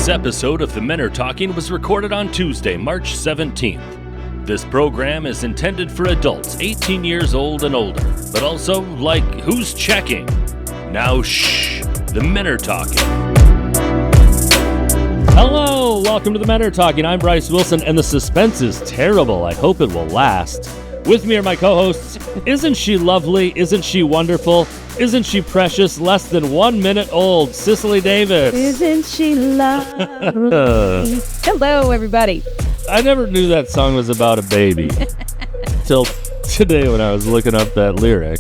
This episode of The Men Are Talking was recorded on Tuesday, March 17th. This program is intended for adults 18 years old and older, but also, like, who's checking? Now, shh, The Men Are Talking. Hello, welcome to The Men Are Talking. I'm Bryce Wilson, and the suspense is terrible. I hope it will last. With me are my co-hosts. Isn't she lovely? Isn't she wonderful? Isn't she precious? Less than 1 minute old, Cicely Davis. Isn't she lovely? Hello, everybody. I never knew that song was about a baby till today when I was looking up that lyric.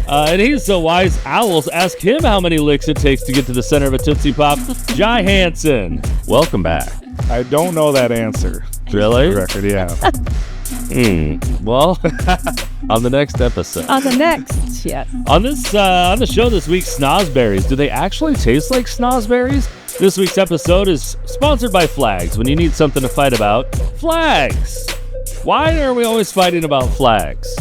And he's so wise, owls ask him how many licks it takes to get to the center of a Tootsie Pop. Jai Hansen, welcome back. I don't know that answer. Really? Record, yeah. Well, on the next episode. On the next, yes. On the show this week, Snozzberries. Do they actually taste like Snozzberries? This week's episode is sponsored by flags. When you need something to fight about, flags. Why are we always fighting about flags?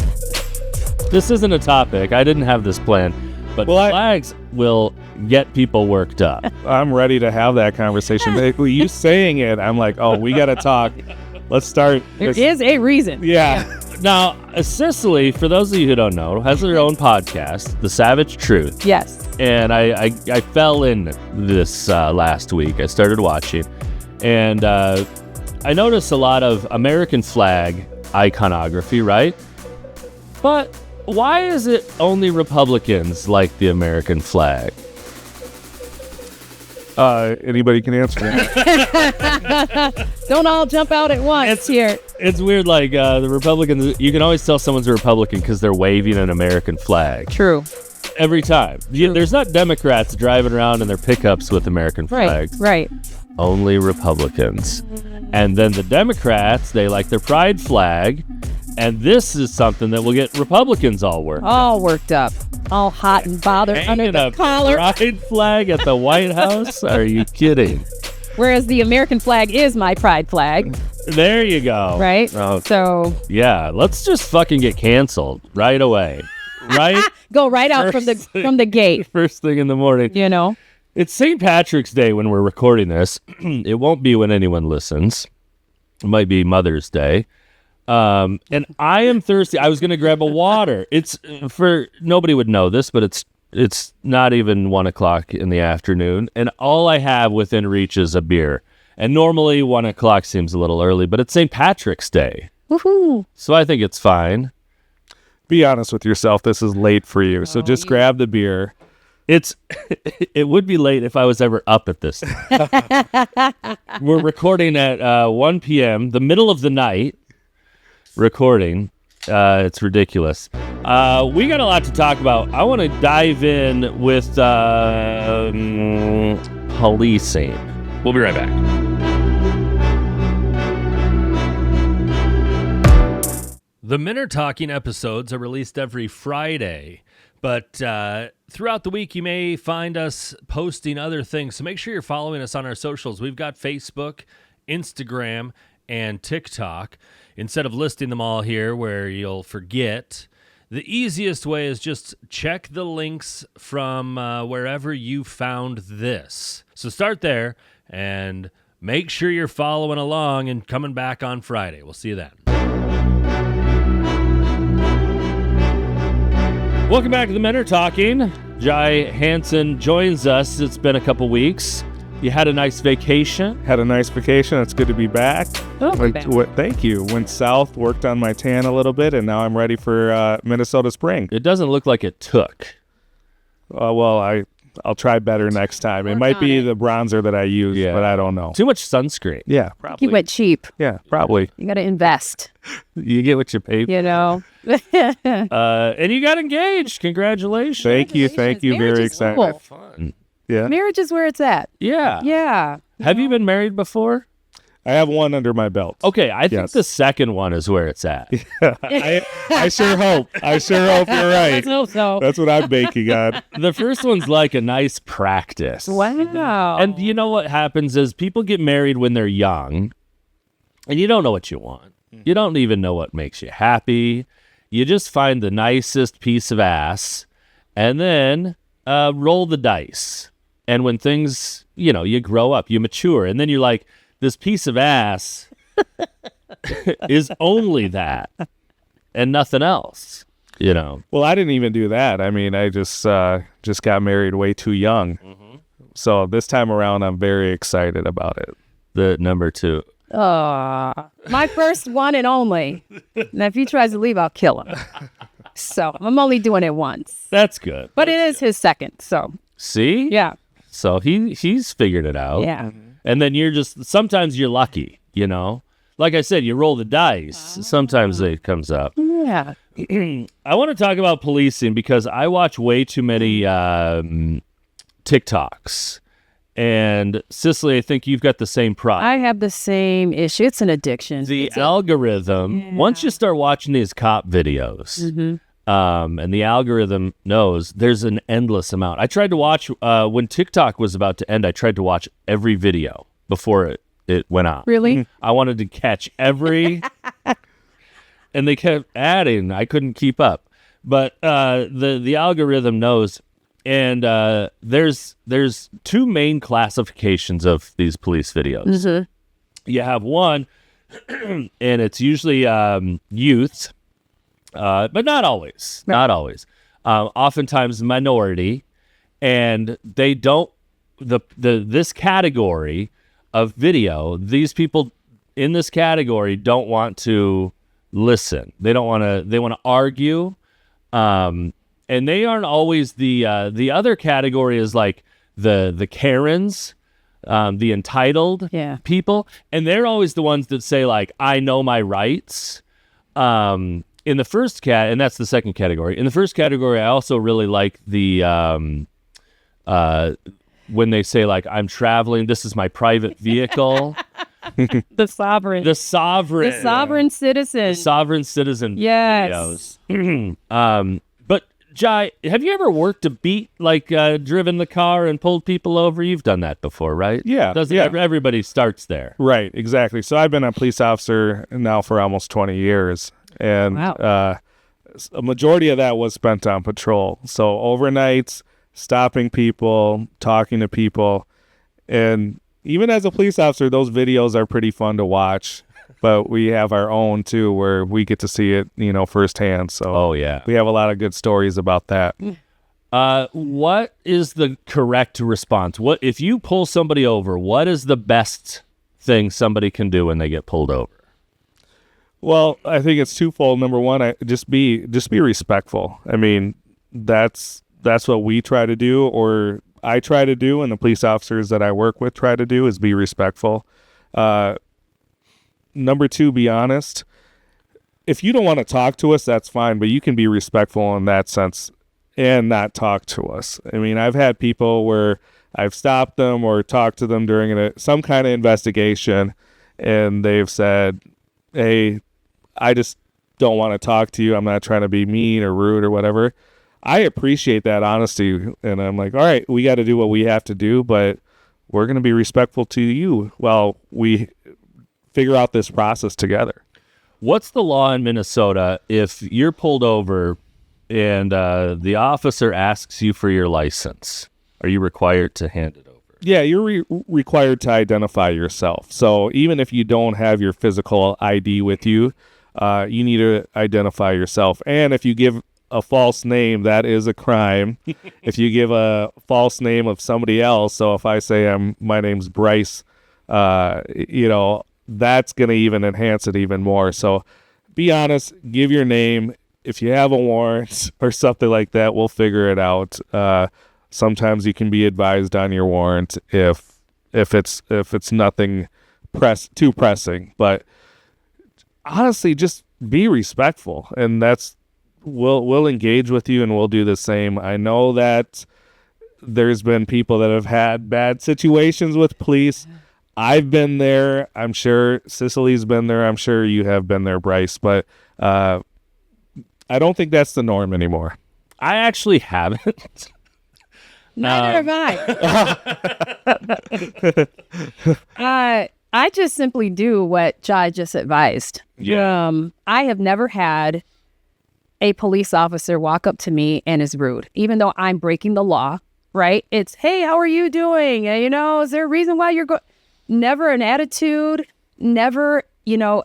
This isn't a topic. I didn't have this plan, but flags will get people worked up. I'm ready to have that conversation. You saying it, I'm like, oh, we got to talk. Let's start. There is a reason. Yeah. Now, Cicely, for those of you who don't know, has her own podcast, The Savage Truth. Yes. And I fell in this last week. I started watching, and I noticed a lot of American flag iconography, right? But why is it only Republicans like the American flag? Anybody can answer that. Don't all jump out at once here. It's weird, like the Republicans, you can always tell someone's a Republican because they're waving an American flag. True. Every time. There's not Democrats driving around in their pickups with American flags. Right. Only Republicans. And then the Democrats, they like their pride flag. And this is something that will get Republicans all worked up. All hot and bothered under the collar. Pride flag at the White House? Are you kidding? Whereas the American flag is my pride flag. There you go. Right? Oh, so. Yeah, let's just fucking get canceled right away. Right? Go right out from the gate. First thing in the morning. You know? It's St. Patrick's Day when we're recording this. It won't be when anyone listens. It might be Mother's Day. And I am thirsty. I was going to grab a water. It's for nobody would know this, but it's not even 1 o'clock in the afternoon. And all I have within reach is a beer. And normally 1 o'clock seems a little early, but it's St. Patrick's Day. Woohoo. So I think it's fine. Be honest with yourself. This is late for you. So just grab the beer. It would be late if I was ever up at this time. We're recording at 1 p.m., the middle of the night. Recording. It's ridiculous. We got a lot to talk about. I want to dive in with policing. We'll be right back. The Men Are Talking episodes are released every Friday, but throughout the week you may find us posting other things, so make sure you're following us on our socials. We've got Facebook, Instagram, and TikTok. Instead of listing them all here where you'll forget, the easiest way is just check the links from wherever you found this. So start there and make sure you're following along and coming back on Friday. We'll see you then. Welcome back to The Men Are Talking. Jai Hansen joins us. It's been a couple weeks. You had a nice vacation? Had a nice vacation. It's good to be back. Oh, thank you. Went south, worked on my tan a little bit, and now I'm ready for Minnesota spring. It doesn't look like it took. Well, I'll try better next time. It might be the bronzer that I use, but I don't know. Too much sunscreen. Yeah, probably. You went cheap. Yeah, probably. You got to invest. You get what you pay for. You know. And you got engaged. Congratulations. Thank you. Marriage Very is excited. cool. Fun. Yeah. Marriage is where it's at. Yeah. Yeah. Have you been married before? I have one under my belt. Okay, I think the second one is where it's at. I sure hope. I sure hope you're right. Let's hope so. That's what I'm banking on. The first one's like a nice practice. Wow. And you know what happens is people get married when they're young, and you don't know what you want. You don't even know what makes you happy. You just find the nicest piece of ass, and then roll the dice. And when things, you grow up, you mature, and then you're like, this piece of ass is only that and nothing else, Well, I didn't even do that. I mean, I just got married way too young. So this time around, I'm very excited about it. The number 2. My first one and only. Now, if he tries to leave, I'll kill him. So I'm only doing it once. That's good. But it is his second, so. See? Yeah. So he's figured it out. Yeah. And then sometimes you're lucky, Like I said, you roll the dice. Sometimes it comes up. Yeah. I want to talk about policing because I watch way too many TikToks. And Cicely, I think you've got the same problem. I have the same issue. It's an addiction. The algorithm, once you start watching these cop videos, and the algorithm knows there's an endless amount. I tried to watch, when TikTok was about to end, I tried to watch every video before it went on. Really? I wanted to catch every, and they kept adding. I couldn't keep up. But the algorithm knows, and there's 2 main classifications of these police videos. You have one, and it's usually youth, but not always. Not always. Oftentimes minority, and they don't. This category of video, these people in this category don't want to listen. They don't want to. They want to argue. And they aren't always the other category is like the Karens, the entitled people, and they're always the ones that say like, I know my rights. In the first and that's the second category. In the first category, I also really like the when they say like, I'm traveling, this is my private vehicle. The sovereign citizen. The sovereign citizen. Yes. Videos. But Jai, have you ever worked a beat, like driven the car and pulled people over? You've done that before, right? Yeah. Everybody starts there. Right, exactly. So I've been a police officer now for almost 20 years. And a majority of that was spent on patrol. So overnights, stopping people, talking to people. And even as a police officer, those videos are pretty fun to watch. But we have our own, too, where we get to see it, firsthand. So we have a lot of good stories about that. What is the correct response? What if you pull somebody over, what is the best thing somebody can do when they get pulled over? Well, I think it's twofold. Number one, just be respectful. I mean, that's what we try to do, or I try to do, and the police officers that I work with try to do, is be respectful. Number 2, be honest. If you don't want to talk to us, that's fine, but you can be respectful in that sense and not talk to us. I mean, I've had people where I've stopped them or talked to them during some kind of investigation, and they've said, hey, I just don't want to talk to you. I'm not trying to be mean or rude or whatever. I appreciate that honesty, and I'm like, all right, we got to do what we have to do, but we're going to be respectful to you while we figure out this process together. What's the law in Minnesota if you're pulled over and the officer asks you for your license? Are you required to hand it over? Yeah, you're required to identify yourself. So even if you don't have your physical ID with you, you need to identify yourself. And if you give a false name, that is a crime. If you give a false name of somebody else, so if I say my name's Bryce, that's going to even enhance it even more. So be honest, give your name. If you have a warrant or something like that, we'll figure it out. Sometimes you can be advised on your warrant if it's nothing too pressing. But honestly, just be respectful, and we'll engage with you, and we'll do the same. I know that there's been people that have had bad situations with police. I've been there. I'm sure Cicely's been there. I'm sure you have been there, Bryce. But I don't think that's the norm anymore. I actually haven't. Neither have I. I just simply do what Jai just advised. Yeah. I have never had a police officer walk up to me and is rude, even though I'm breaking the law, right? It's, hey, how are you doing? And, is there a reason why you're going? Never an attitude, never,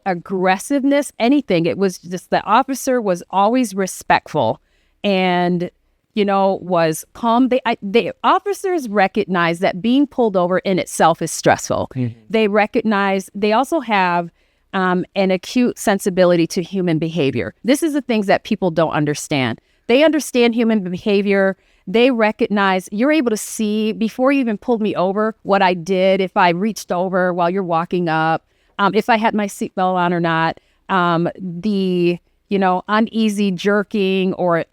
aggressiveness, anything. It was just the officer was always respectful and, was calm. The officers recognize that being pulled over in itself is stressful. They also have an acute sensibility to human behavior. This is the things that people don't understand. They understand human behavior. They recognize, you're able to see before you even pulled me over what I did, if I reached over while you're walking up, if I had my seatbelt on or not, the, uneasy jerking or,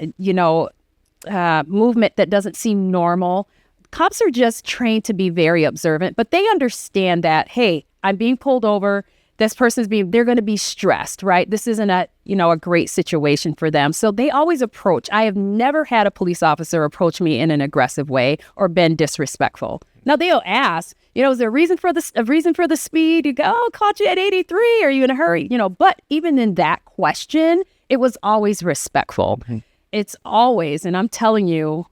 movement that doesn't seem normal. Cops are just trained to be very observant, but they understand that, hey, I'm being pulled over. This they're going to be stressed, right? This isn't a great situation for them. So they always approach. I have never had a police officer approach me in an aggressive way or been disrespectful. Now they'll ask, is there a reason for the speed? You go, oh, caught you at 83. Are you in a hurry? But even in that question, it was always respectful. It's always, and I'm telling you,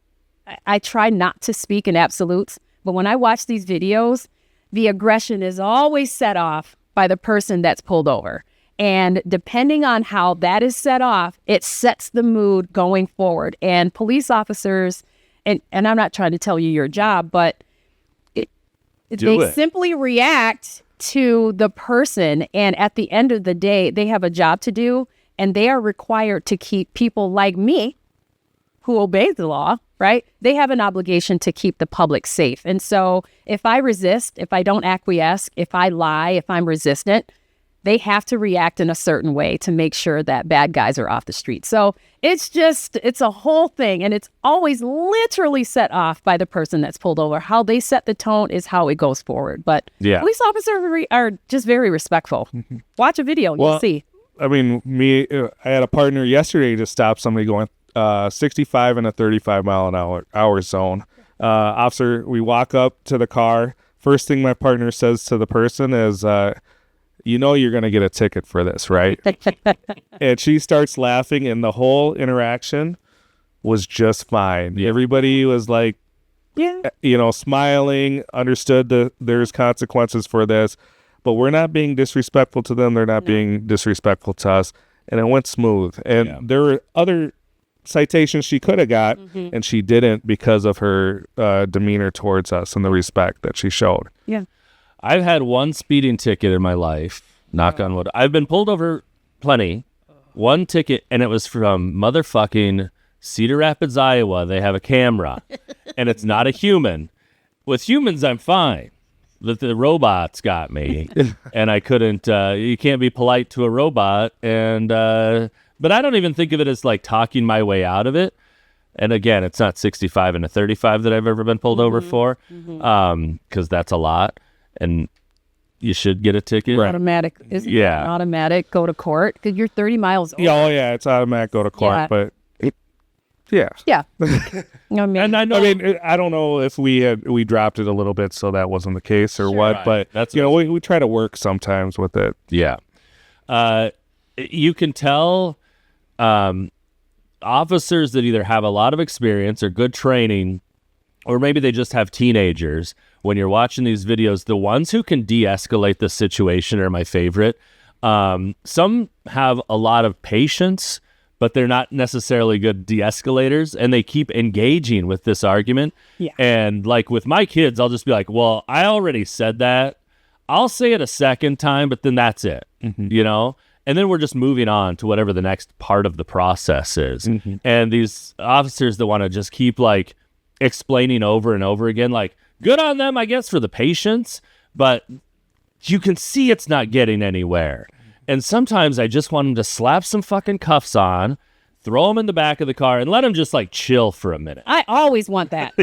I try not to speak in absolutes, but when I watch these videos, the aggression is always set off by the person that's pulled over. And depending on how that is set off, it sets the mood going forward. And police officers, and I'm not trying to tell you your job, but they simply react to the person. And at the end of the day, they have a job to do, and they are required to keep people like me who obey the law, right? They have an obligation to keep the public safe. And so if I resist, if I don't acquiesce, if I lie, if I'm resistant, they have to react in a certain way to make sure that bad guys are off the street. So it's a whole thing. And it's always literally set off by the person that's pulled over. How they set the tone is how it goes forward. But police officers are just very respectful. Watch a video, you'll see. I mean, I had a partner yesterday to stop somebody going 65 in a 35 mile an hour zone. Officer, we walk up to the car. First thing my partner says to the person is, you're going to get a ticket for this, right? And she starts laughing, and the whole interaction was just fine. Everybody was like, smiling, understood that there's consequences for this, but we're not being disrespectful to them. They're not being disrespectful to us. And it went smooth. And there were other citations she could have got, and she didn't because of her demeanor towards us and the respect that she showed. Yeah. I've had one speeding ticket in my life, knock on wood. I've been pulled over plenty. One ticket, and it was from motherfucking Cedar Rapids, Iowa. They have a camera, and it's not a human. With humans, I'm fine. But the robots got me, and I couldn't, you can't be polite to a robot, and but I don't even think of it as like talking my way out of it. And again, it's not 65 and a 35 that I've ever been pulled over for, because that's a lot, and you should get a ticket. Right. Automatic, isn't it? Automatic, go to court, because you're 30 miles over. Yeah, it's automatic, go to court, but yeah. I mean, and I don't know if we dropped it a little bit, so that wasn't the case or what, but that's we try to work sometimes with it. Yeah. You can tell officers that either have a lot of experience or good training, or maybe they just have teenagers. When you're watching these videos, the ones who can de-escalate the situation are my favorite. Some have a lot of patience, but they're not necessarily good de-escalators, and they keep engaging with this argument. Yeah. And like with my kids, I'll just be like, well, I already said that. I'll say it a second time, but then that's it, And then we're just moving on to whatever the next part of the process is. And these officers that want to just keep like explaining over and over again, like, good on them, I guess, for the patience, but you can see it's not getting anywhere. And sometimes I just want them to slap some fucking cuffs on, throw them in the back of the car, and let them just like chill for a minute. I always want that.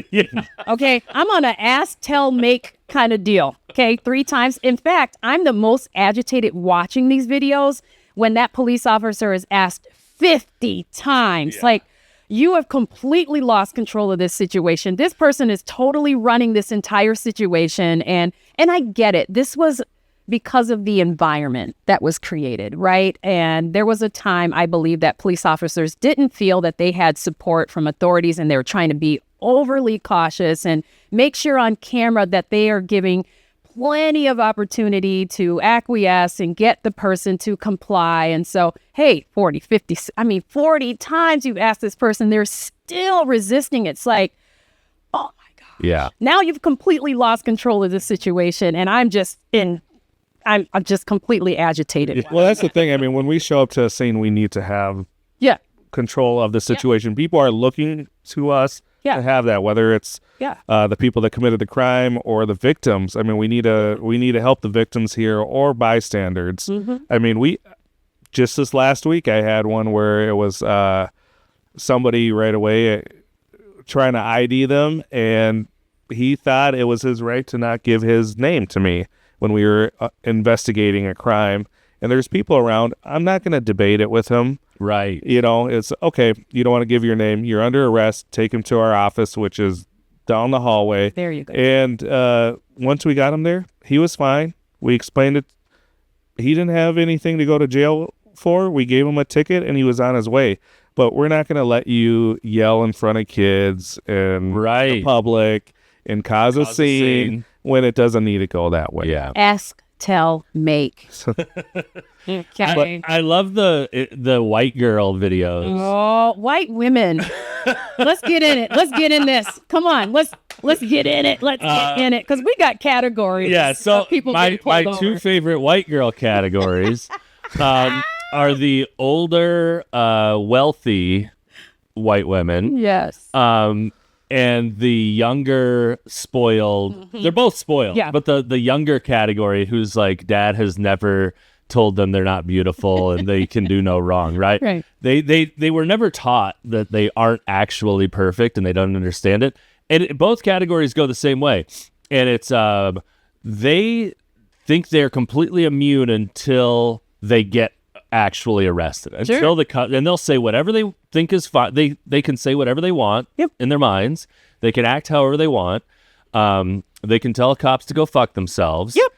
Okay, I'm on an ask, tell, make kind of deal. Okay, 3 times. In fact, I'm the most agitated watching these videos when that police officer is asked 50 times. Like, you have completely lost control of this situation. This person is totally running this entire situation. And I get it. This was because of the environment that was created, right? And there was a time, I believe, that police officers didn't feel that they had support from authorities, and they were trying to be overly cautious and make sure on camera that they are giving plenty of opportunity to acquiesce and get the person to comply. And so, hey, 40 times you've asked this person, they're still resisting. It's like, oh my gosh. Yeah. Now you've completely lost control of the situation. And I'm just completely agitated. Well, that's the thing. I mean, when we show up to a scene, we need to have Yeah. control of the situation. People are looking to us Yeah. to have that, whether it's Yeah. the people that committed the crime or the victims. I mean, we need to help the victims here or bystanders. I mean, we just this last week I had one where it was somebody right away trying to ID them, and he thought it was his right to not give his name to me when we were investigating a crime. And there's people around. I'm not going to debate it with him. Right. You know, it's okay. You don't want to give your name. You're under arrest. Take him to our office, which is down the hallway. There you go. And once we got him there, he was fine. We explained it. He didn't have anything to go to jail for. We gave him a ticket, and he was on his way. But we're not going to let you yell in front of kids and the public and cause a scene when it doesn't need to go that way. Yeah. Ask, tell, make. Okay. I love the white girl videos. Oh, white women. Let's get in it. Let's get in this. Come on. Let's get in it. Let's get in it. Because we got categories. Yeah, so of people my getting pulled two over. favorite white girl categories are the older, wealthy white women. Yes. And the younger spoiled. They're both spoiled. Yeah. But the younger category who's like dad has never told them they're not beautiful and they can do no wrong, right? Right. They were never taught that they aren't actually perfect and they don't understand it. And both categories go the same way. And it's they think they're completely immune until they get actually arrested. Until and they'll say whatever they think is fine. They can say whatever they want in their minds. They can act however they want. They can tell cops to go fuck themselves. Yep.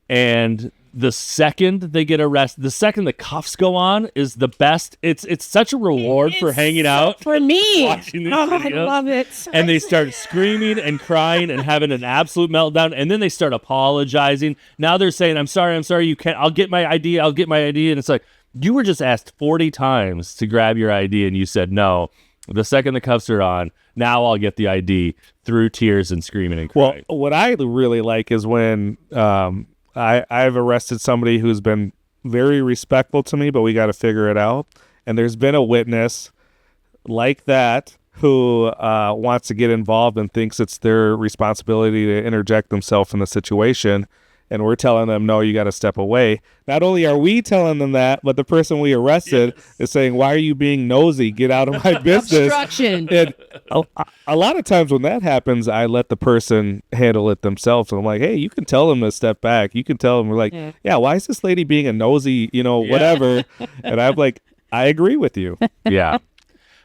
And the second they get arrested, the second the cuffs go on is the best. It's such a reward for hanging out. For me. Watching these I videos. love it. And they start screaming and crying and having an absolute meltdown. And then they start apologizing. Now they're saying, I'm sorry, you can't, I'll get my ID. And it's like, you were just asked 40 times to grab your ID and you said no. The second the cuffs are on, now I'll get the ID through tears and screaming and crying. Well, what I really like is when I've arrested somebody who's been very respectful to me, but we got to figure it out. And there's been a witness like that who wants to get involved and thinks it's their responsibility to interject themselves in the situation. And we're telling them, no, you got to step away. Not only are we telling them that, but the person we arrested is saying, why are you being nosy? Get out of my business. Obstruction. And a lot of times when that happens, I let the person handle it themselves. And I'm like, hey, you can tell them to step back. You can tell them, we're like, yeah, why is this lady being a nosy, whatever? And I'm like, I agree with you. Yeah.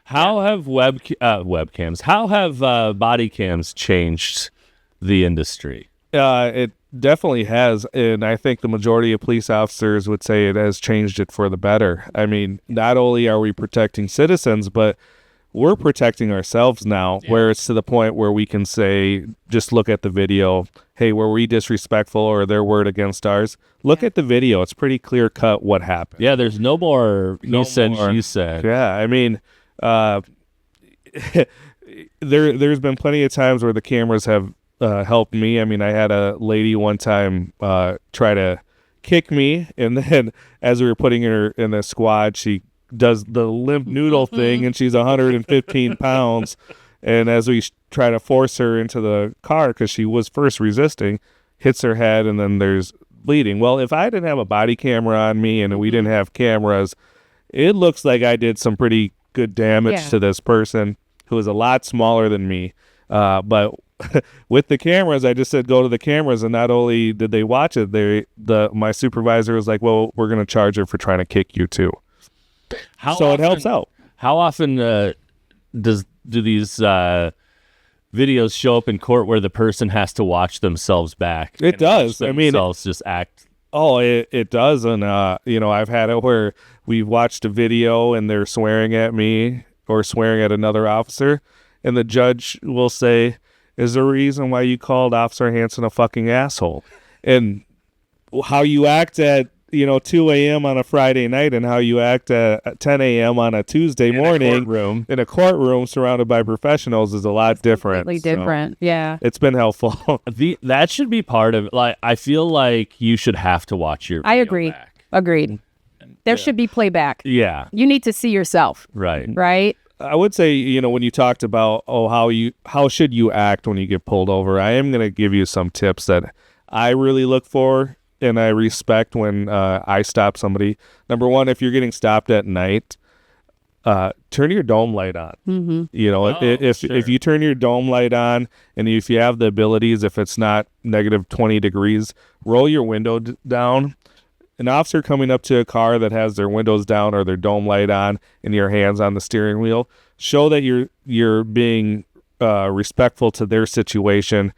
How have webcams, how have body cams changed the industry? It definitely has, and I think the majority of police officers would say it has changed it for the better. I mean, not only are we protecting citizens, but we're protecting ourselves now, where it's to the point where we can say, just look at the video. Hey, were we disrespectful or their word against ours? Look at the video. It's pretty clear cut what happened. Yeah, there's no more you said, she said. Yeah, I mean, there's been plenty of times where the cameras have helped me. I mean, I had a lady one time try to kick me, and then as we were putting her in the squad, she does the limp noodle thing, and she's 115 pounds. And as we try to force her into the car, because she was first resisting, hits her head, and then there's bleeding. Well, if I didn't have a body camera on me and we didn't have cameras, it looks like I did some pretty good damage to this person who is a lot smaller than me. But with the cameras, I just said go to the cameras, and not only did they watch it, my supervisor was like, well, we're going to charge her for trying to kick you too. It helps out. How often do these videos show up in court where the person has to watch themselves back? It does. I mean, themselves just act. Oh, it does. And, I've had it where we've watched a video and they're swearing at me or swearing at another officer. and the judge will say, is there a reason why you called Officer Hansen a fucking asshole? And how you act at 2 a.m. on a Friday night and how you act at 10 a.m. on a Tuesday morning in a courtroom surrounded by professionals is a lot different. Completely different. Yeah. It's been helpful. That should be part of, like, I feel like you should have to watch your video I agree. back. Agreed. There should be playback. Yeah. You need to see yourself. Right. Right? I would say, when you talked about, how should you act when you get pulled over, I am going to give you some tips that I really look for and I respect when I stop somebody. Number one, if you're getting stopped at night, turn your dome light on. Mm-hmm. If you turn your dome light on, and if you have the abilities, if it's not negative 20 degrees, roll your window down. An officer coming up to a car that has their windows down or their dome light on and your hands on the steering wheel, show that you're being respectful to their situation,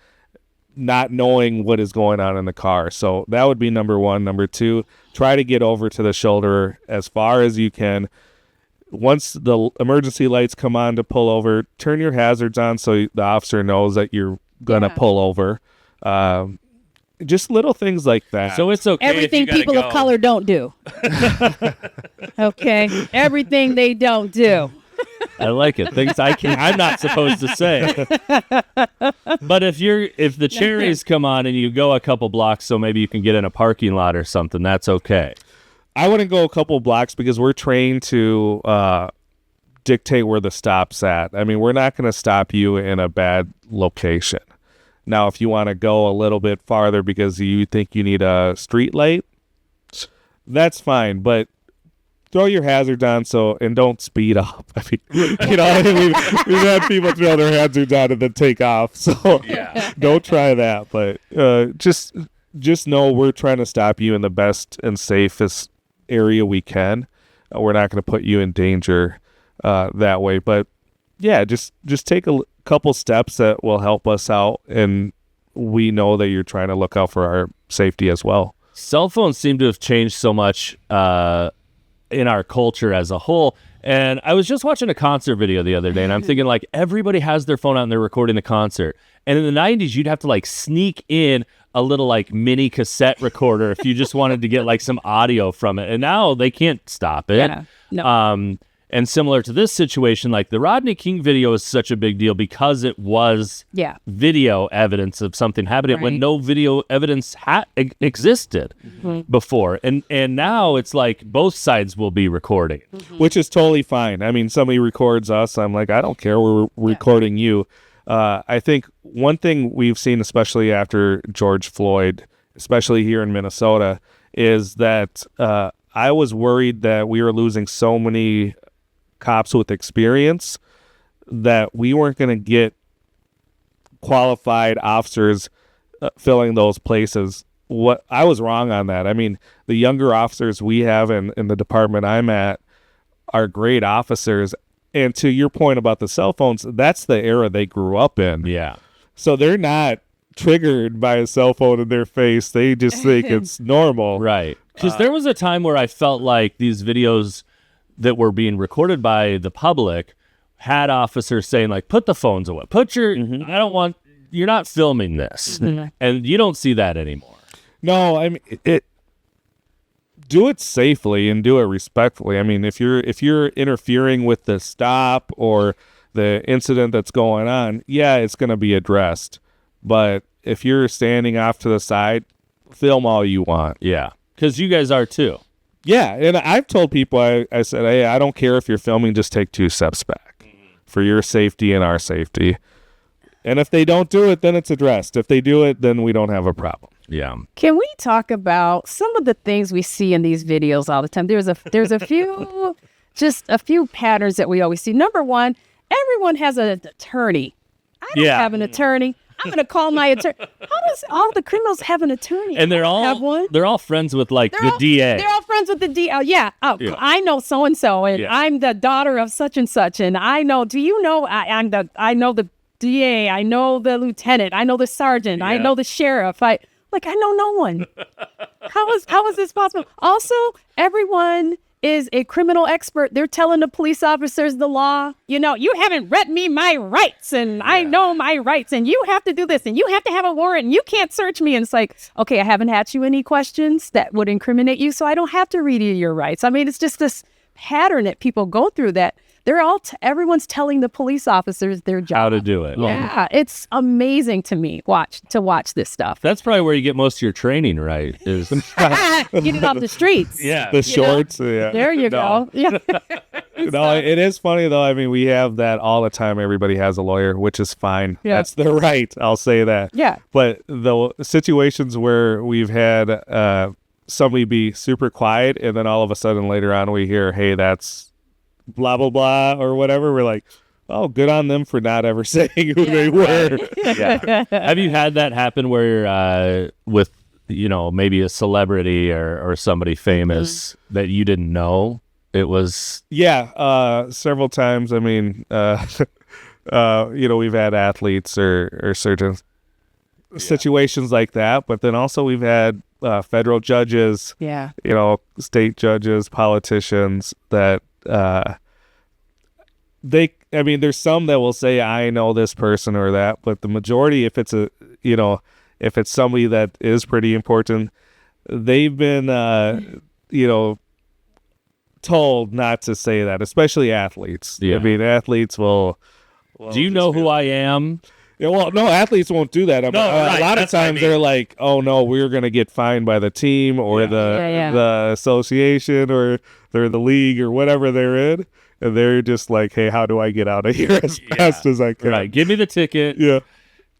not knowing what is going on in the car. So that would be number one. Number two, try to get over to the shoulder as far as you can. Once the emergency lights come on to pull over, turn your hazards on so the officer knows that you're going to pull over. Just little things like that. So it's okay. Everything people of color don't do. Okay? Everything they don't do. I like it. Things I'm not supposed to say. But if the cherries come on and you go a couple blocks, so maybe you can get in a parking lot or something, that's okay. I wouldn't go a couple blocks because we're trained to dictate where the stop's at. I mean, we're not going to stop you in a bad location. Now, if you want to go a little bit farther because you think you need a street light, that's fine. But throw your hazards on and don't speed up. I mean, we've had people throw their hazards on and then take off. So don't try that. But just know we're trying to stop you in the best and safest area we can. We're not going to put you in danger that way. But yeah, just take a couple steps that will help us out, and we know that you're trying to look out for our safety as well. Cell phones seem to have changed so much in our culture as a whole. And I was just watching a concert video the other day, and I'm thinking, like, everybody has their phone out and they're recording the concert. And in the 90s, you'd have to, like, sneak in a little, like, mini cassette recorder if you just wanted to get, like, some audio from it. And now they can't stop it. Yeah. No. And similar to this situation, like, the Rodney King video is such a big deal because it was video evidence of something happening when no video evidence existed before. And now it's like both sides will be recording. Which is totally fine. I mean, somebody records us. I'm like, I don't care. We're recording you. I think one thing we've seen, especially after George Floyd, especially here in Minnesota, is that I was worried that we were losing so many cops with experience that we weren't going to get qualified officers filling those places. I was wrong on that. I mean, the younger officers we have in the department I'm at are great officers. And to your point about the cell phones, that's the era they grew up in. Yeah. So they're not triggered by a cell phone in their face. They just think it's normal. Right. Because there was a time where I felt like these videos that were being recorded by the public had officers saying, like, put the phones away. You're not filming this. And you don't see that anymore. No, I mean, do it safely and do it respectfully. I mean, if you're interfering with the stop or the incident that's going on, it's going to be addressed. But if you're standing off to the side, film all you want. Yeah. Because you guys are too. Yeah, and I've told people, I said, hey, I don't care if you're filming, just take 2 steps back for your safety and our safety. And if they don't do it, then it's addressed. If they do it, then we don't have a problem. Yeah. Can we talk about some of the things we see in these videos all the time? There's a few, just a few patterns that we always see. Number one, everyone has an attorney. I don't have an attorney. I'm going to call my attorney. How does all the criminals have an attorney? And they're all friends with, like, the DA. They're all friends with the DA. I know so-and-so, and I'm the daughter of such and such, and I know, do you know, I know the DA, I know the lieutenant, I know the sergeant, I know the sheriff. I know no one. How is this possible? Also, everyone is a criminal expert. They're telling the police officers the law. You know, you haven't read me my rights, and I know my rights, and you have to do this, and you have to have a warrant, and you can't search me. And it's like, okay, I haven't asked you any questions that would incriminate you, so I don't have to read you your rights. I mean, it's just this pattern that people go through that they're all everyone's telling the police officers their job. How to do it. Yeah, it's amazing to me to watch this stuff. That's probably where you get most of your training, right? Is Get it off the streets. yeah. The shorts. Yeah. There you go. Yeah. No, it is funny though. I mean, we have that all the time. Everybody has a lawyer, which is fine. Yeah. That's their right. I'll say that. Yeah. But the situations where we've had somebody be super quiet, and then all of a sudden later on we hear, "Hey, that's blah blah blah" or whatever. We're like, "Oh, good on them for not ever saying who they were." Yeah. Have you had that happen where with maybe a celebrity or somebody famous that you didn't know? It was Several times. I mean, we've had athletes or certain situations like that, but then also we've had federal judges, state judges, politicians that there's some that will say, I know this person or that, but the majority, if it's somebody that is pretty important, they've been, told not to say that, especially athletes. Yeah. I mean, athletes will do you know who I am? Yeah, well, no, athletes won't do that. Right, a lot of times they're like, oh, no, we're going to get fined by the team or the association or they're the league or whatever they're in. And they're just like, hey, how do I get out of here as fast as I can? Right. Give me the ticket. Yeah.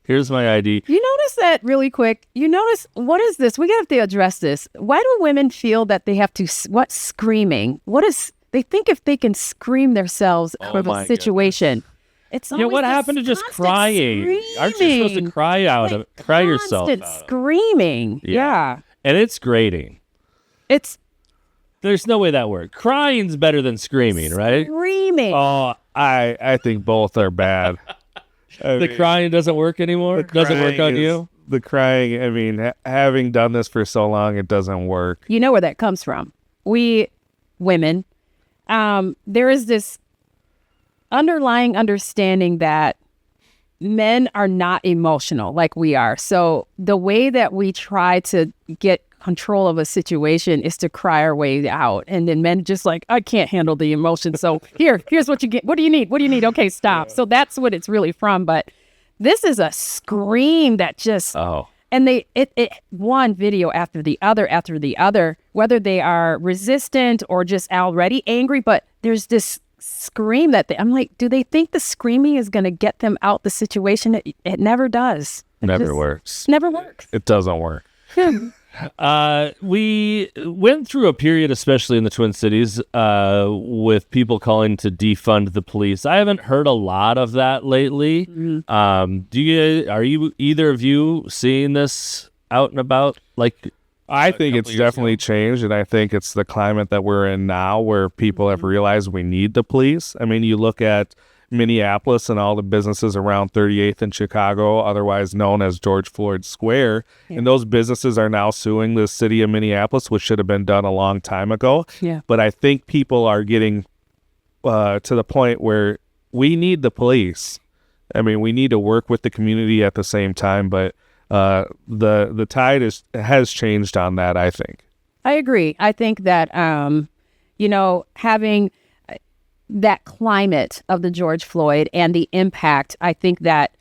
Here's my ID. You notice that really quick? You notice, what is this? We have to address this. Why do women feel that they have to, screaming? They think if they can scream themselves out of a situation. It's always what happened to just crying? Screaming. Aren't you supposed to cry yourself Constant out? screaming. Yeah. And it's grating. There's no way that works. Crying's better than screaming, right? Screaming. Oh, I think both are bad. The crying doesn't work anymore? Doesn't work on you? The crying, I mean, having done this for so long, it doesn't work. You know where that comes from. We women, there is this underlying understanding that men are not emotional like we are. So the way that we try to get control of a situation is to cry our way out. And then men just like, I can't handle the emotion. So here's what you get. What do you need? What do you need? Okay, stop. So that's what it's really from. But this is a scream that just, and it one video after the other, whether they are resistant or just already angry, but there's this scream that I'm like, do they think the screaming is going to get them out the situation? It never does. Never works. Never works. It doesn't work. We went through a period, especially in the Twin Cities, with people calling to defund the police. I haven't heard a lot of that lately. Mm-hmm. Are you either of you seeing this out and about? Like, I think it's definitely changed, and I think it's the climate that we're in now where people have realized we need the police. I mean, you look at Minneapolis and all the businesses around 38th and Chicago, otherwise known as George Floyd Square, and those businesses are now suing the city of Minneapolis, which should have been done a long time ago. Yeah. But I think people are getting to the point where we need the police. I mean, we need to work with the community at the same time, but the tide has changed on that, I think. I agree. I think that, having that climate of the George Floyd and the impact, I think that,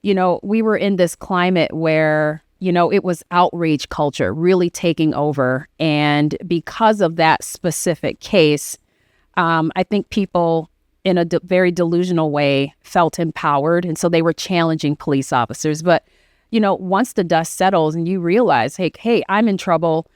we were in this climate where, it was outrage culture really taking over. And because of that specific case, I think people in a very delusional way felt empowered. And so they were challenging police officers. But once the dust settles and you realize, hey, I'm in trouble,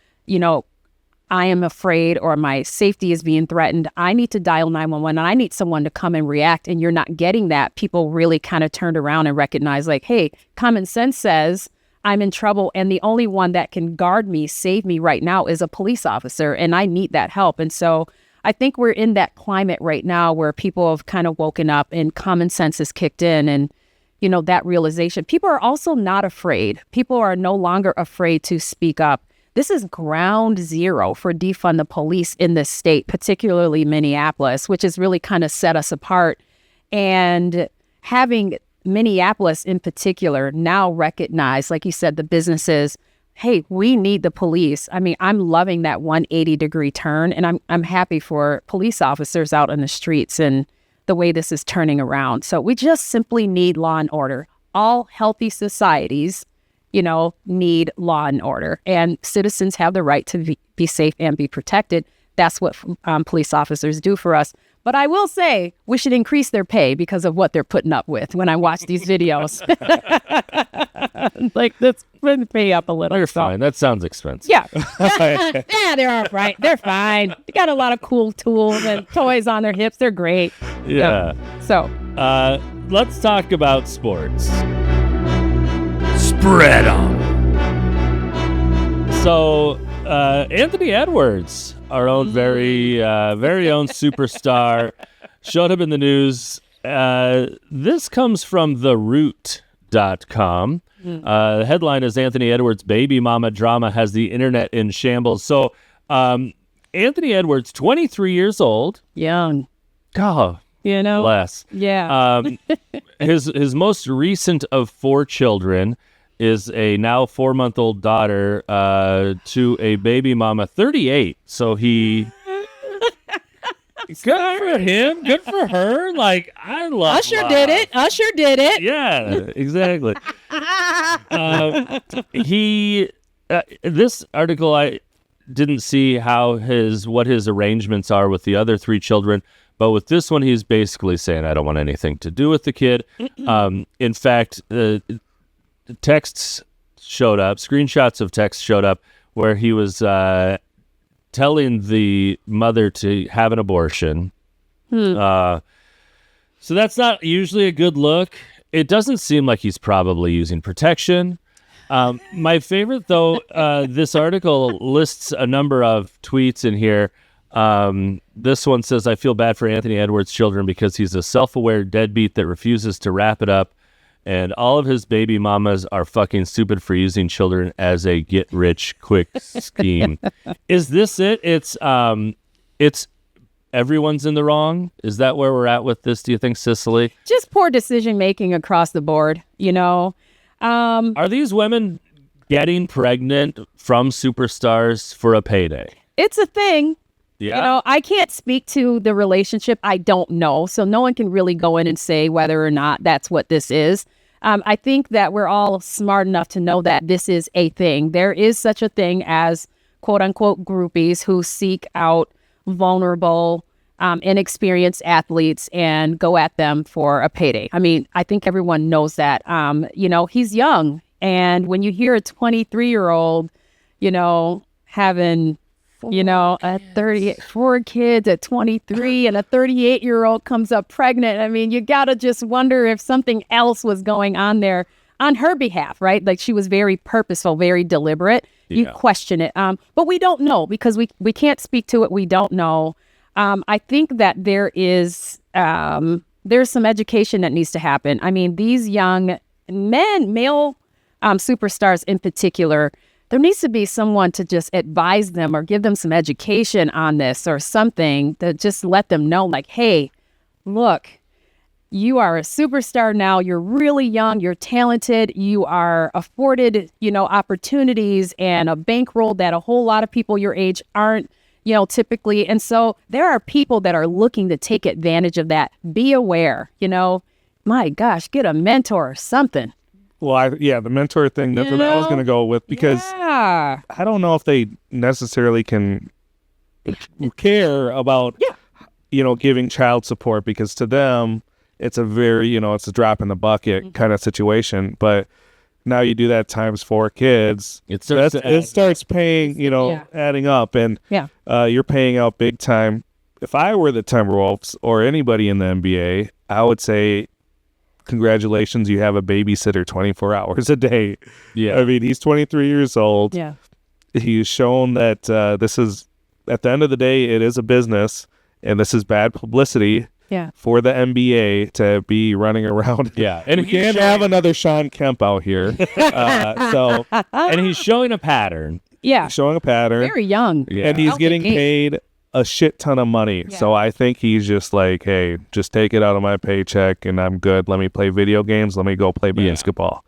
I am afraid or my safety is being threatened, I need to dial 911 and I need someone to come and react, and you're not getting that, people really kind of turned around and recognized like, hey, common sense says I'm in trouble and the only one that can guard me, save me right now is a police officer, and I need that help. And so I think we're in that climate right now where people have kind of woken up and common sense has kicked in, and that realization. People are also not afraid. People are no longer afraid to speak up. this is ground zero for defund the police in this state, particularly Minneapolis, which has really kind of set us apart. And having Minneapolis in particular now recognize, like you said, the businesses, hey, we need the police. I mean, I'm loving that 180-degree turn, and I'm happy for police officers out in the streets and the way this is turning around. So we just simply need law and order. All healthy societies, need law and order, and citizens have the right to be safe and be protected. That's what police officers do for us. But I will say we should increase their pay because of what they're putting up with when I watch these videos. Like, let's pay up a little. They're fine. That sounds expensive. Yeah. Yeah, they're all right. They're fine. They got a lot of cool tools and toys on their hips. They're great. Yeah. So, let's talk about sports. Spread 'em. So, Anthony Edwards, our own very own superstar, showed up in the news. This comes from TheRoot.com. The headline is Anthony Edwards' baby mama drama has the internet in shambles. So, Anthony Edwards, 23 years old. young. God, bless. Yeah. His most recent of 4 children is a now 4-month-old daughter to a baby mama 38. So he good for him, good for her. Like, I love Usher did it. Yeah, exactly. This article, I didn't see what his arrangements are with the other 3 children, but with this one, he's basically saying, I don't want anything to do with the kid. In fact, texts showed up, screenshots of texts showed up where he was telling the mother to have an abortion. So that's not usually a good look. It doesn't seem like he's probably using protection. My favorite, though, this article lists a number of tweets in here. This one says, I feel bad for Anthony Edwards' children because he's a self-aware deadbeat that refuses to wrap it up. And all of his baby mamas are fucking stupid for using children as a get-rich-quick scheme. Is this it? It's everyone's in the wrong? Is that where we're at with this, do you think, Cicely? Just poor decision-making across the board, Are these women getting pregnant from superstars for a payday? It's a thing. Yeah. I can't speak to the relationship. I don't know. So no one can really go in and say whether or not that's what this is. I think that we're all smart enough to know that this is a thing. There is such a thing as quote unquote groupies who seek out vulnerable, inexperienced athletes and go at them for a payday. I mean, I think everyone knows that. He's young. And when you hear a 23-year-old, having a 34 kids at 23 and a 38-year-old comes up pregnant. I mean, you got to just wonder if something else was going on there on her behalf, right? Like, she was very purposeful, very deliberate. You question it. But we don't know because we can't speak to it. We don't know. I think that there's some education that needs to happen. I mean, these young men, male superstars in particular, there needs to be someone to just advise them or give them some education on this or something to just let them know, like, hey, look, you are a superstar now. You're really young. You're talented. You are afforded, opportunities and a bankroll that a whole lot of people your age aren't, typically. And so there are people that are looking to take advantage of that. Be aware, my gosh, get a mentor or something. Well, the mentor thing, that's what I was going to go with, because I don't know if they necessarily can care about, giving child support, because to them, it's a very, it's a drop in the bucket kind of situation. But now you do that times 4 kids, it starts paying, adding up, and you're paying out big time. If I were the Timberwolves or anybody in the NBA, I would say, congratulations, you have a babysitter 24 hours a day. Yeah. I mean, he's 23 years old. Yeah. He's shown that this is, at the end of the day, it is a business, and this is bad publicity for the NBA to be running around. Yeah. And we can't have another Sean Kemp out here. And he's showing a pattern. Yeah. showing a pattern. Very young. Yeah. And he's Healthy getting age. paid a shit ton of money. Yeah. So I think he's just like, hey, just take it out of my paycheck and I'm good. Let me play video games. Let me go play Yeah. basketball.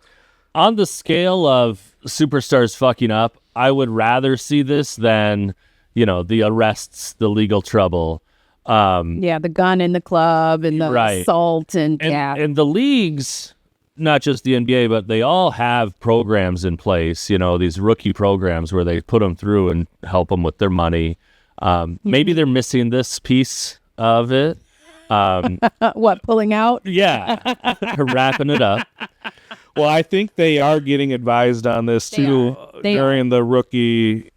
On the scale of superstars fucking up, I would rather see this than, the arrests, the legal trouble. Yeah, the gun in the club and the Right. assault and yeah. And the leagues, not just the NBA, but they all have programs in place, these rookie programs where they put them through and help them with their money. Maybe they're missing this piece of it. What, pulling out? Yeah, wrapping it up. Well, I think they are getting advised on this They too are. They during the rookie,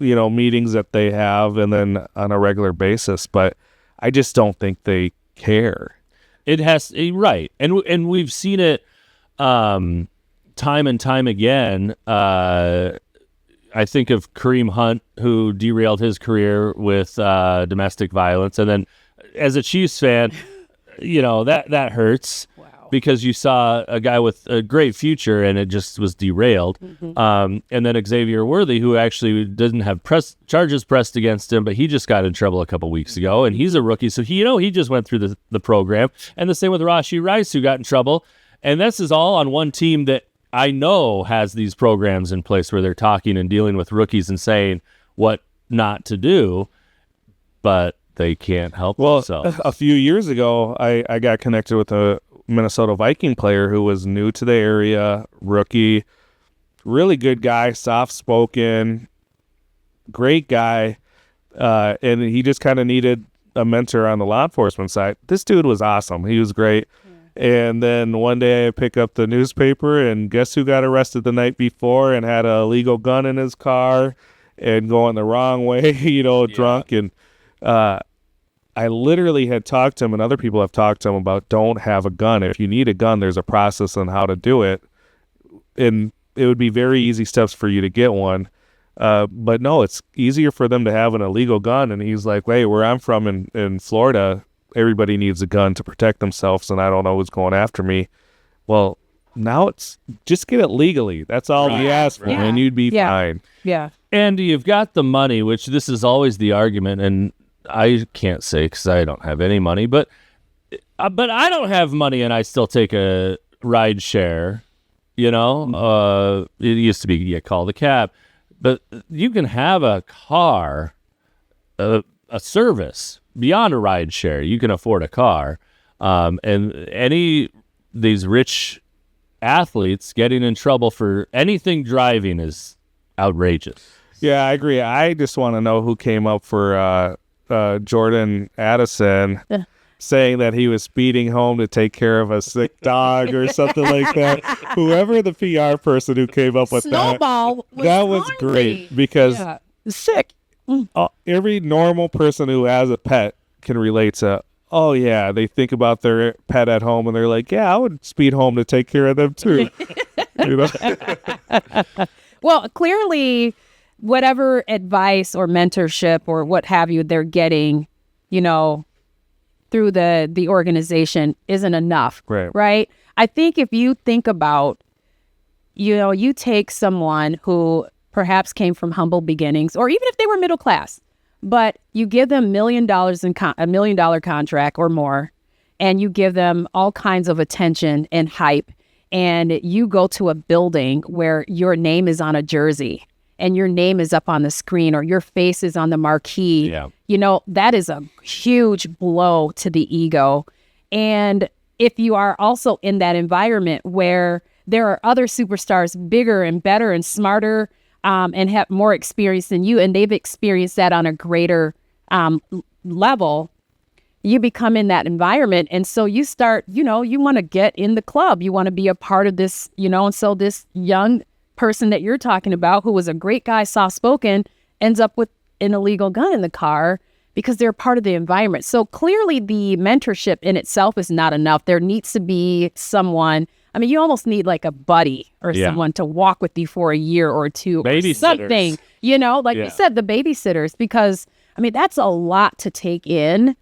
meetings that they have, and then on a regular basis. But I just don't think they care. It has right, and we've seen it time and time again. I think of Kareem Hunt, who derailed his career with domestic violence, and then as a Chiefs fan, that hurts. Because you saw a guy with a great future and it just was derailed. And then Xavier Worthy, who actually didn't have charges pressed against him, but he just got in trouble a couple weeks ago, and he's a rookie. So he just went through the program. And the same with Rashee Rice, who got in trouble. And this is all on one team that I know has these programs in place where they're talking and dealing with rookies and saying what not to do, but they can't help themselves. A few years ago, I got connected with a Minnesota Viking player who was new to the area, rookie, really good guy, soft-spoken, great guy, and he just kind of needed a mentor on the law enforcement side. This dude was awesome. He was great. And then one day I pick up the newspaper, and guess who got arrested the night before and had a illegal gun in his car and going the wrong way, drunk. And I literally had talked to him, and other people have talked to him about don't have a gun. If you need a gun, there's a process on how to do it. And it would be very easy steps for you to get one. But no, it's easier for them to have an illegal gun. And he's like, wait, where I'm from in Florida, everybody needs a gun to protect themselves, and I don't know who's going after me. Well, now it's just get it legally. That's all we ask for, and you'd be fine. Yeah. And you've got the money, which this is always the argument, and I can't say because I don't have any money, but I don't have money and I still take a ride share, it used to be call the cab, but you can have a car, a service beyond a ride share. You can afford a car, and these rich athletes getting in trouble for anything driving is outrageous. Yeah, I agree. I just want to know who came up for Jordan Addison saying that he was speeding home to take care of a sick dog or something like that. Whoever the PR person who came up with Snowball that was hungry. great because sick. Every normal person who has a pet can relate to, oh yeah, they think about their pet at home and they're like, yeah, I would speed home to take care of them too. Well, clearly whatever advice or mentorship or what have you they're getting, through the organization isn't enough. Right? I think if you think about, you take someone who perhaps came from humble beginnings, or even if they were middle class, but you give them $1 million $1 million contract or more, and you give them all kinds of attention and hype, and you go to a building where your name is on a jersey and your name is up on the screen or your face is on the marquee, that is a huge blow to the ego. And if you are also in that environment where there are other superstars bigger and better and smarter and have more experience than you, and they've experienced that on a greater level, you become in that environment. And so you start, you want to get in the club. You want to be a part of this, and so this young person that you're talking about, who was a great guy, soft-spoken, ends up with an illegal gun in the car because they're part of the environment. So clearly the mentorship in itself is not enough. There needs to be someone, you almost need like a buddy or someone to walk with you for a year or two or something, like you said, the babysitters, because that's a lot to take in,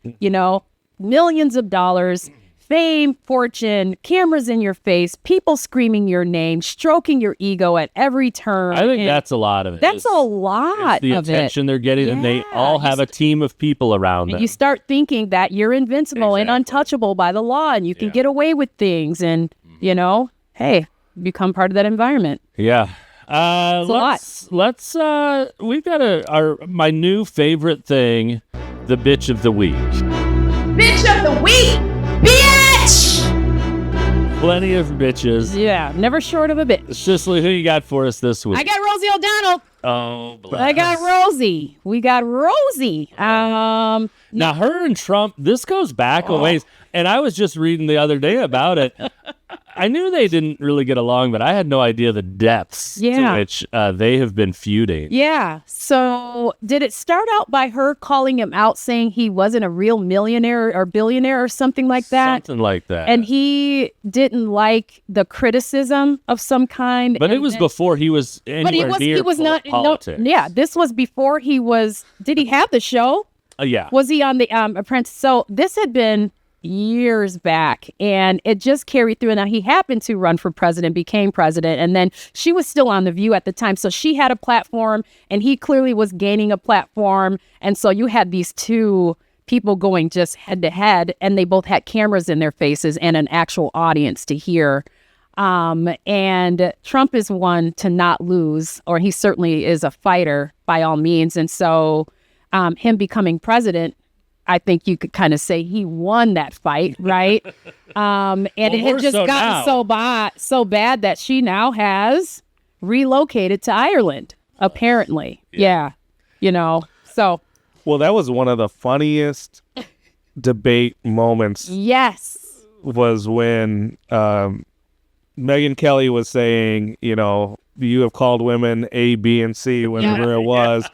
millions of dollars, fame, fortune, cameras in your face, people screaming your name, stroking your ego at every turn. I think that's a lot of it. That's a lot the of attention they're getting, and they all have a team of people around them. You start thinking that you're invincible and untouchable by the law, and you can get away with things, and hey, become part of that environment. Yeah. Let's we've got my new favorite thing, the bitch of the week. Bitch of the week, bitch! Plenty of bitches. Yeah, never short of a bitch. Cicely, who you got for us this week? I got Rosie O'Donnell. Oh, bless. I got Rosie. We got Rosie. Now, her and Trump, this goes back a ways, and I was just reading the other day about it. I knew they didn't really get along, but I had no idea the depths to which they have been feuding. Yeah. So did it start out by her calling him out, saying he wasn't a real millionaire or billionaire or something like that? Something like that. And he didn't like the criticism of some kind. But it was before he was anywhere near politics. This was before he was. Did he have the show? Yeah. Was he on the Apprentice? So this had been years back, and it just carried through. Now, he happened to run for president, became president, and then she was still on The View at the time. So she had a platform, and he clearly was gaining a platform. And so you had these two people going just head to head, and they both had cameras in their faces and an actual audience to hear. And Trump is one to not lose, or he certainly is a fighter by all means. And so him becoming president, I think you could kind of say he won that fight, right? And it had just gotten so bad that she now has relocated to Ireland, apparently. Yeah. So. Well, that was one of the funniest debate moments. Yes. Was when Megyn Kelly was saying, you have called women A, B, and C, whenever it was.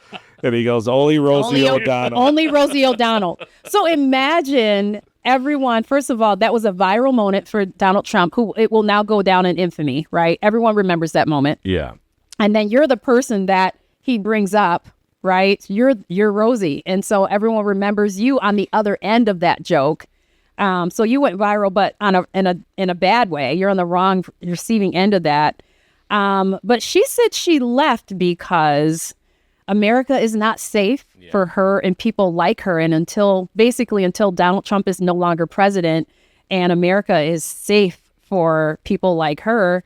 And he goes, only Rosie O'Donnell. Only Rosie O'Donnell. So imagine everyone, first of all, that was a viral moment for Donald Trump, who it will now go down in infamy, right? Everyone remembers that moment. Yeah. And then you're the person that he brings up, right? You're Rosie. And so everyone remembers you on the other end of that joke. So you went viral, but in a bad way. You're on the wrong receiving end of that. But she said she left because America is not safe for her and people like her. And until Donald Trump is no longer president and America is safe for people like her,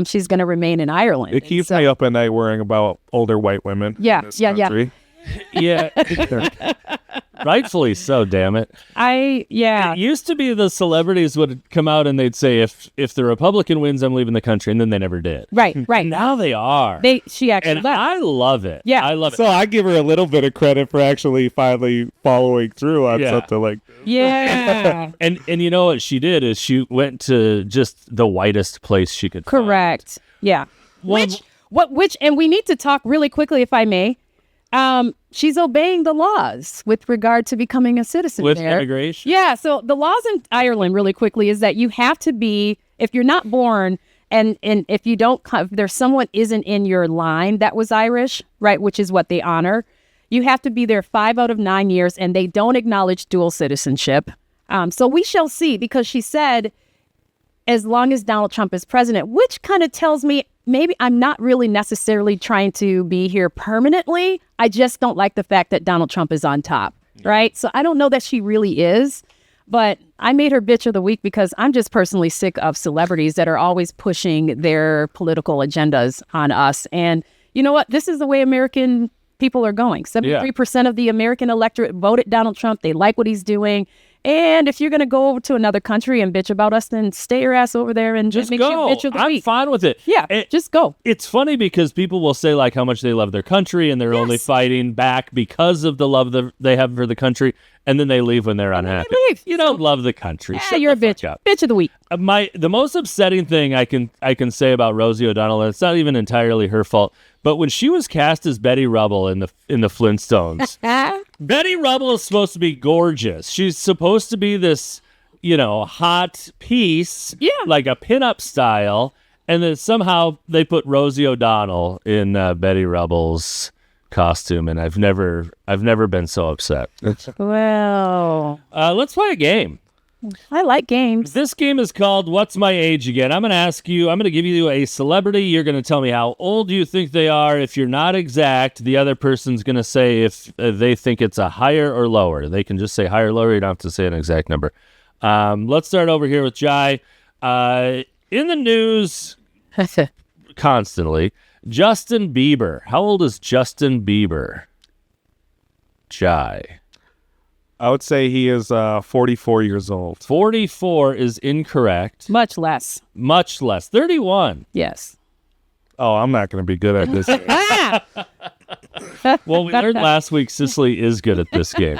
she's going to remain in Ireland. It keeps me up at night worrying about older white women. Yeah, in this country. Yeah. Rightfully so, damn it. It used to be the celebrities would come out and they'd say, if the Republican wins, I'm leaving the country, and then they never did. Right. Now they are. She actually and left. I love it. Yeah. I love it. So I give her a little bit of credit for actually finally following through on something like this. Yeah. and you know what she did is she went to just the whitest place she could Correct. find. Yeah. Well, Which, and we need to talk really quickly, if I may. She's obeying the laws with regard to becoming a citizen with there. immigration. Yeah. So the laws in Ireland, really quickly, is that you have to be, if you're not born, and if you don't, if there's someone isn't in your line that was Irish, right, which is what they honor, you have to be there 5 out of 9 years, and they don't acknowledge dual citizenship. So we shall see, because she said, as long as Donald Trump is president, which kind of tells me maybe I'm not really necessarily trying to be here permanently. I just don't like the fact that Donald Trump is on top, right? So I don't know that she really is, but I made her bitch of the week because I'm just personally sick of celebrities that are always pushing their political agendas on us. And you know what? This is the way American people are going. 73% of the American electorate voted Donald Trump. They like what he's doing. And if you're going to go over to another country and bitch about us, then stay your ass over there and just make go. you bitch of the I'm week. fine with it. Yeah, just go. It's funny because people will say like how much they love their country and they're only fighting back because of the love they have for the country, and then they leave when they're unhappy. You don't love the country. Yeah, Shut you're a the bitch. fuck up. Bitch of the week. The most upsetting thing I can say about Rosie O'Donnell, and it's not even entirely her fault, but when she was cast as Betty Rubble in the Flintstones, Betty Rubble is supposed to be gorgeous. She's supposed to be this, hot piece, like a pinup style, and then somehow they put Rosie O'Donnell in Betty Rubble's costume, and I've never been so upset. Well, Let's play a game. I like games. This game is called What's My Age Again? I'm going to give you a celebrity. You're going to tell me how old you think they are. If you're not exact, the other person's going to say if they think it's a higher or lower. They can just say higher or lower. You don't have to say an exact number. Let's start over here with Jai. In the news constantly, Justin Bieber. How old is Justin Bieber? Jai. I would say he is 44 years old. 44 is incorrect. Much less. Much less. 31. Yes. Oh, I'm not going to be good at this. Well, we learned last week Cicely is good at this game.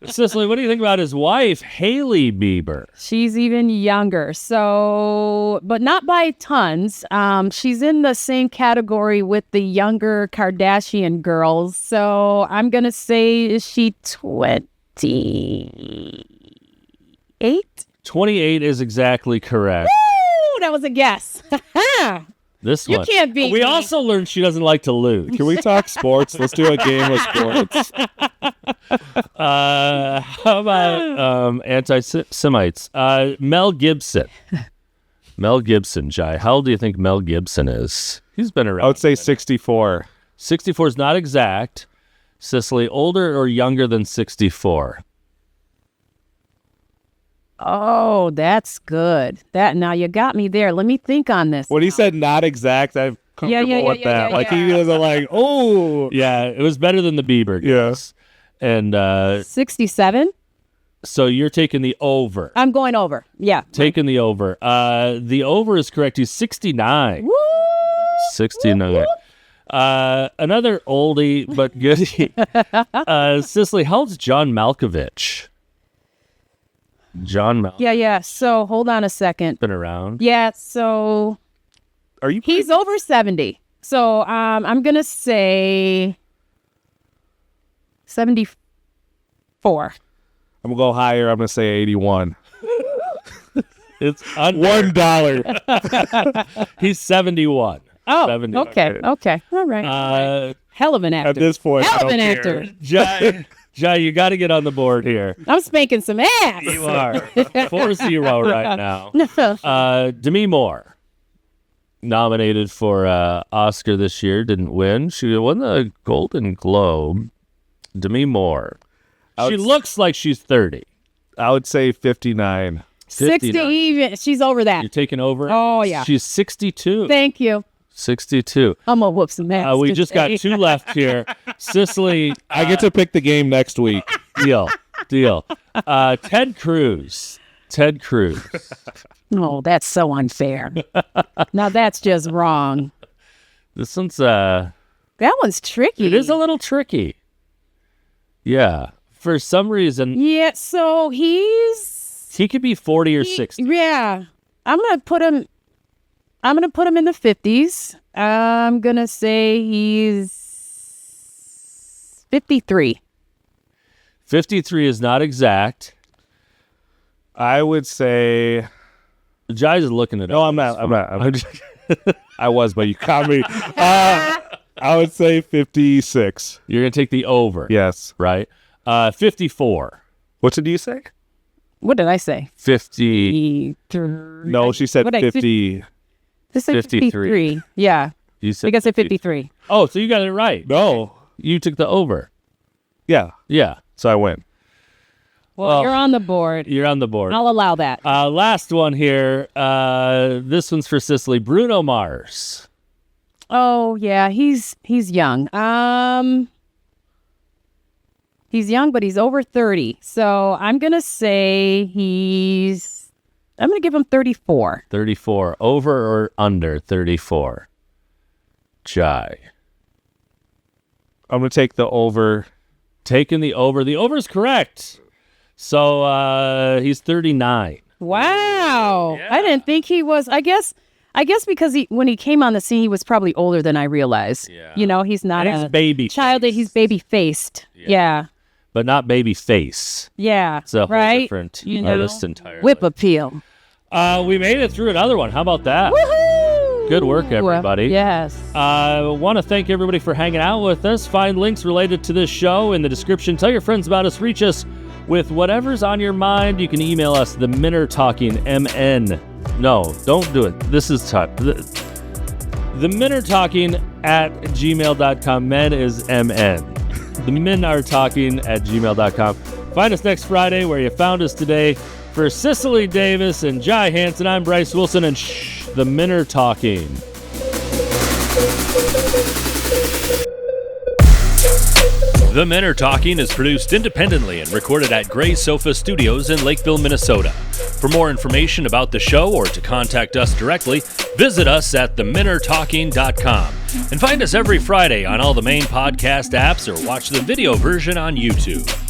Cicely, what do you think about his wife, Hailey Bieber? She's even younger. So, but not by tons. She's in the same category with the younger Kardashian girls. So I'm going to say, is she 28? 28 is exactly correct. Woo! That was a guess. This You one. can't beat We me. also learned she doesn't like to lose. Can we talk sports? Let's do a game of sports. How about anti-Semites? Mel Gibson. Mel Gibson, Jai. How old do you think Mel Gibson is? He's been around. I would say 64. 64 is not exact. Cicely, older or younger than 64? Oh, that's good. Now you got me there. Let me think on this. When he said not exact, I'm comfortable with that. Like he wasn't like, oh. Yeah, it was better than the Bieber. Yes. And 67? so you're taking the over. I'm going over. Yeah. Taking the over. The over is correct. He's 69. Woo! 69. Another oldie but goodie. Cicely, how old's John Malkovich? John Malkovich. Yeah. So hold on a second. Been around. Yeah. So Are you? he's over 70. So I'm gonna say 74. I'm gonna go higher. I'm gonna say 81. It's under. $1. He's 71. Oh, 70. okay. All right. Hell of an actor. At this point, I Hell of don't an care. actor. Jai, you got to get on the board here. I'm spanking some ass. You are 4-0 right now. Demi Moore, nominated for Oscar this year, didn't win. She won the Golden Globe. Demi Moore. She looks like she's 30. I would say 59. 60 59. even. She's over that. You're taking over? Oh, yeah. She's 62. Thank you. 62. I'm gonna whoop some ass. We just got today. 2 left here. Cicely, I get to pick the game next week. deal. Ted Cruz. Oh, that's so unfair. Now that's just wrong. This one's That one's tricky. it is a little tricky. Yeah. For some reason, Yeah. So he could be 40 or 60. Yeah. I'm gonna put him in the 50s. I'm gonna say he's 53. 53 is not exact. I would say. Jai's is looking at it. No, I'm not. I was, but you caught me. I would say 56. You're going to take the over. Yes. Right? 54. What did you say? What did I say? 50. No, she said What'd I- 50. This is 53. Yeah. You I said think I said 53. Oh, so you got it right. No. You took the over. Yeah. Yeah. So I win. Well, you're on the board. You're on the board. I'll allow that. Last one here. This one's for Cicely. Bruno Mars. Oh, yeah. He's young. He's young, but he's over 30. So I'm going to say I'm going to give him 34. 34. Over or under 34? Jai. I'm going to take the over. Taking the over. The over is correct. So he's 39. Wow. Yeah. I didn't think he was. I guess because when he came on the scene, he was probably older than I realized. Yeah. You know, he's not And he's a baby child. face. He's baby faced. Yeah. But not baby face. Yeah. It's a whole right? different You know? artist entirely. Whip appeal. We made it through another one. How about that? Woohoo! Good work, everybody. Yes. I want to thank everybody for hanging out with us. Find links related to this show in the description. Tell your friends about us. Reach us with whatever's on your mind. You can email us, the Minner Talking MN. No, don't do it. This is tough. The Minner Talking at gmail.com. Men is MN. The Men Are Talking at gmail.com. Find us next Friday where you found us today. For Cicely Davis and Jai Hansen, I'm Bryce Wilson, and the Men Are Talking. The Men Are Talking is produced independently and recorded at Gray Sofa Studios in Lakeville, Minnesota. For more information about the show or to contact us directly, visit us at themenartalking.com. And find us every Friday on all the main podcast apps or watch the video version on YouTube.